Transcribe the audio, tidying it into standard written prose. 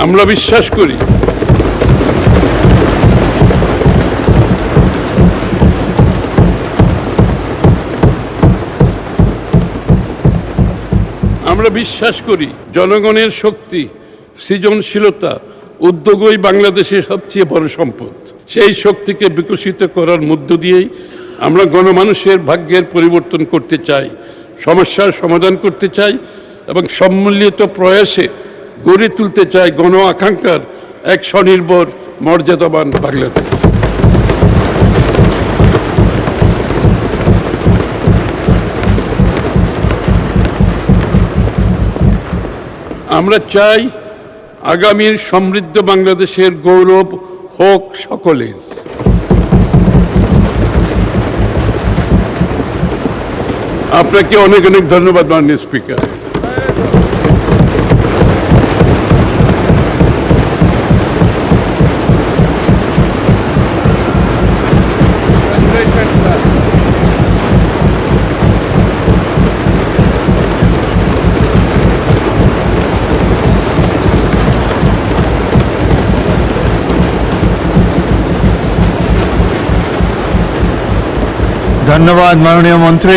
আমরা বিশ্বাস করি জনগণের শক্তি, সৃজনশীলতা, উদ্যোগই বাংলাদেশের সবচেয়ে বড় সম্পদ। সেই শক্তিকে বিকশিত করার মধ্য দিয়েই আমরা গণমানুষের ভাগ্যের পরিবর্তন করতে চাই, সমস্যার সমাধান করতে চাই এবং সম্মিলিত প্রয়াসে গড়ে তুলতে চাই গণ আকাঙ্ক্ষার এক স্বনির্ভর মর্যাদাবান বাংলাদেশ। আমরা চাই আগামীর সমৃদ্ধ বাংলাদেশের গৌরব হোক সকলের। আপনাকে অনেক অনেক ধন্যবাদ মাননীয় স্পিকার। ধন্যবাদ মাননীয় মন্ত্রী।